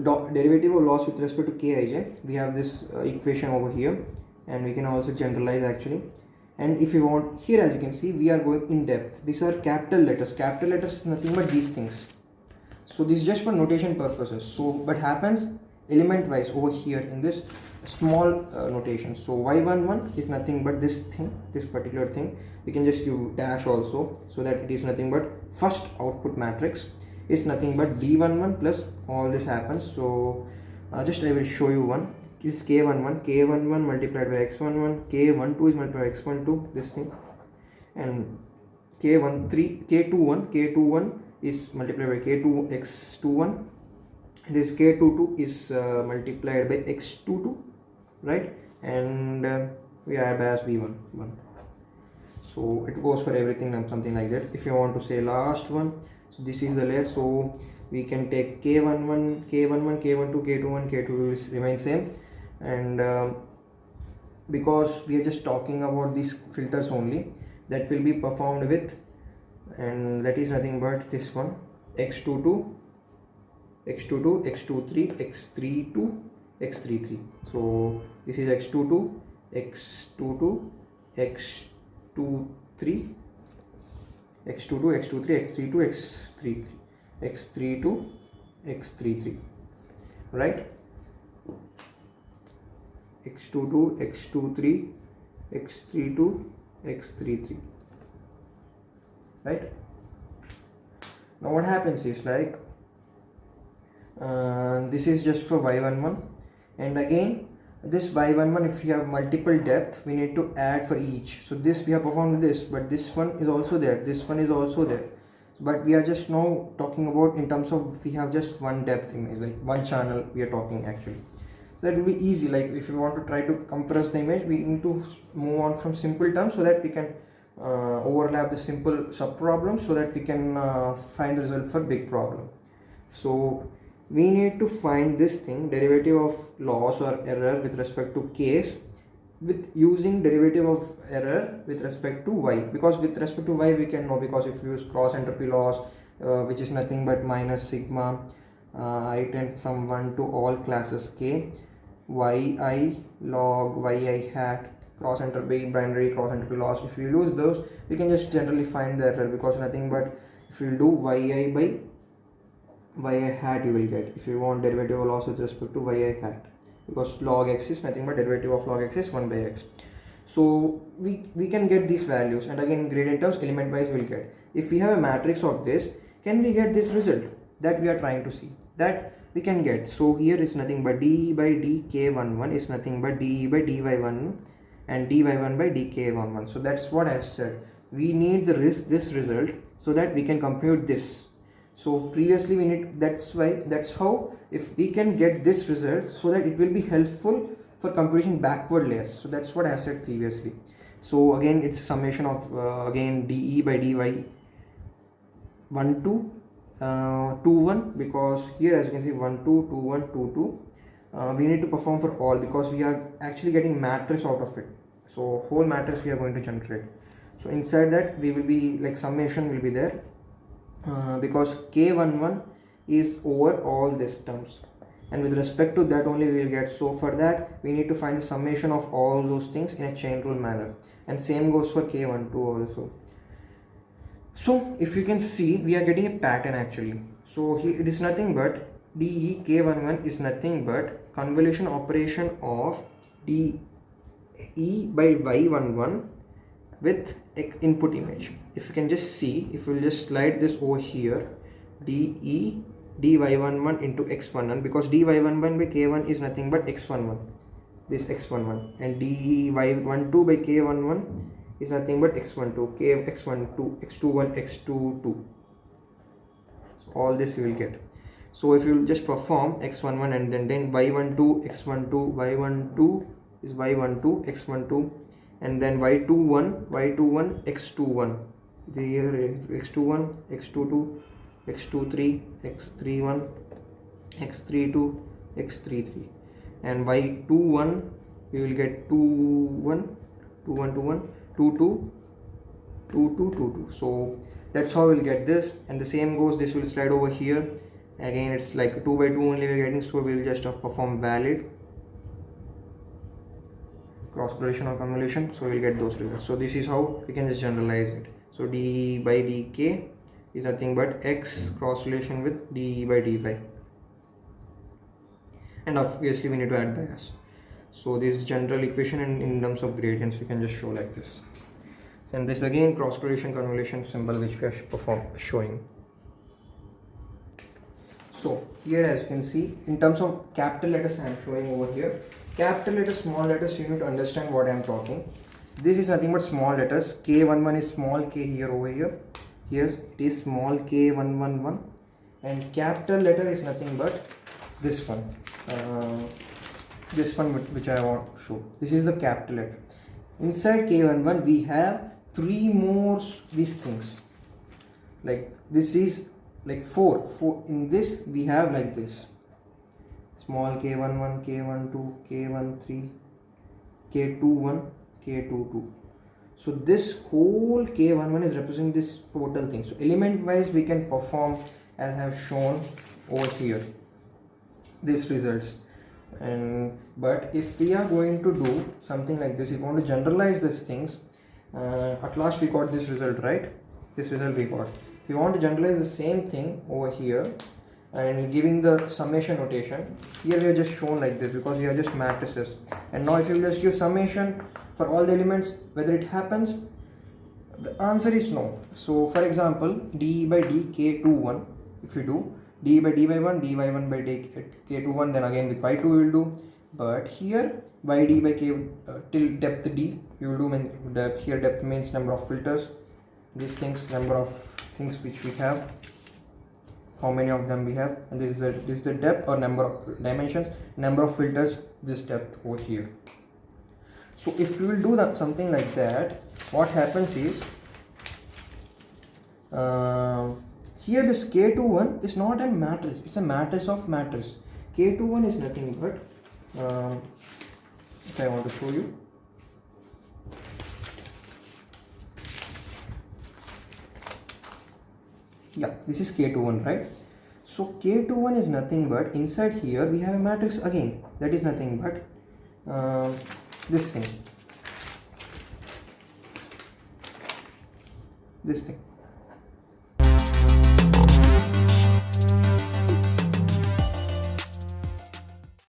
derivative of loss with respect to Kij, we have this equation over here, and we can also generalize actually. And if you want, here as you can see, we are going in depth. These are capital letters. Capital letters is nothing but these things. So this is just for notation purposes. So what happens element wise over here in this small notation. So y11 is nothing but this thing, this particular thing. We can just use dash also, so that it is nothing but first output matrix is nothing but b11 plus all this happens. So just I will show you one. This k11 multiplied by x11, k12 is multiplied by x12, this thing, and k21 is multiplied by k2 x21, this k22 is multiplied by x22, right? And we add as b11. So it goes for everything and something like that. If you want to say last one, so this is the layer, so we can take k11, k12, k21, k22 will remain same. And because we are just talking about these filters only, that will be performed with, and that is nothing but this one, x22, x22, x23, x32, x33. So this is x22, x22, x23, x22, x23, x32, x33, x32, x33, right? x22, x23, x32, x33, right? Now what happens is like this is just for y11, and again this y11, if you have multiple depth, we need to add for each. So this we have performed this, but this one is also there, this one is also there, but we are just now talking about in terms of we have just one depth image, like one channel we are talking actually. So that will be easy. Like if you want to try to compress the image, we need to move on from simple terms so that we can overlap the simple sub problems, so that we can find the result for big problem. So we need to find this thing, derivative of loss or error with respect to case, with using derivative of error with respect to y, because with respect to y we can know, because if you use cross entropy loss, which is nothing but minus sigma I tend from 1 to all classes k yi log yi hat cross entropy binary cross entropy loss. If you use those, we can just generally find the error, because nothing but if you do yi by yi hat you will get, if you want derivative of loss with respect to yi hat, because log x is nothing but derivative of log x is 1 by x. So we can get these values, and again gradient terms element wise we'll get. If we have a matrix of this, can we get this result that we are trying to see? That we can get. So here is nothing but d by dk11 is nothing but d by dy1 and dy1 by dk11. So that's what I've said. We need this result so that we can compute this. So previously we need, that's how if we can get this result, so that it will be helpful for computation backward layers. So that's what I said previously. So again it's a summation of again de by dy 1 to 2 1, because here as you can see 1 2 2 1 2 2, we need to perform for all, because we are actually getting matrix out of it. So whole matrix we are going to generate. So inside that we will be like summation will be there, because k11 is over all these terms, and with respect to that only we will get. So for that we need to find the summation of all those things in a chain rule manner, and same goes for k12 also. So if you can see, we are getting a pattern actually. So here it is nothing but de k11 is nothing but convolution operation of de by y11 with input image. If you can just see, if we'll just slide this over here, de dy11 into x11, because dy11 by k1 is nothing but x11, this x11, and dy12 by k11 is nothing but x12, k x12, x21, x22. So all this we will get. So if you just perform x11 and then y12, x12, y12 is y12, x12, and then y21, x21, here x21, x22, x23, x31, x32, x33, and y21 we will get 21, 21, 21, 22, 22, 22. So that's how we'll get this, and the same goes, this will slide over here, Again, it's like 2 by 2 only we're getting, so we'll just perform valid cross correlation or convolution, so we'll get those results. So this is how we can just generalize it. So d by dk is nothing but x cross relation with d by dy, and obviously we need to add bias. So this is general equation, and in terms of gradients we can just show like this. And this again cross correlation convolution symbol which we are showing. So here, as you can see, in terms of capital letters I am showing over here. Capital letters, small letters, you need to understand what I am talking. This is nothing but small letters. K11 is small k here over here. Here it is small k111, and capital letter is nothing but this one. This one which I want to show. This is the capital letter. Inside k11 we have 3 more these things. Like this is like 4. In this we have like this. Small k11, k12, k13, k21, k22. So this whole k11 is representing this total thing. So element wise we can perform as I have shown over here these results. And but if we are going to do something like this, if you want to generalize these things, at last we got this result, right? This result we got. If you want to generalize the same thing over here and giving the summation notation, here we have just shown like this because we are just matrices. And now if you just give summation for all the elements, whether it happens, the answer is no. So for example, d by dk21, if we do d by dy1, dy1 by k21, then again with y2 we will do. But here yd by k till depth d you will do. Here depth means number of filters, these things, number of things which we have, how many of them we have, and this is the depth or number of dimensions, number of filters, this depth over here. So if we will do that something like that, what happens is here this k21 is not a matrix, it's a matrix of matrix. K21 is nothing but if I want to show you, yeah, this is k21, right? So k21 is nothing but inside here we have a matrix again, that is nothing but this thing, this thing.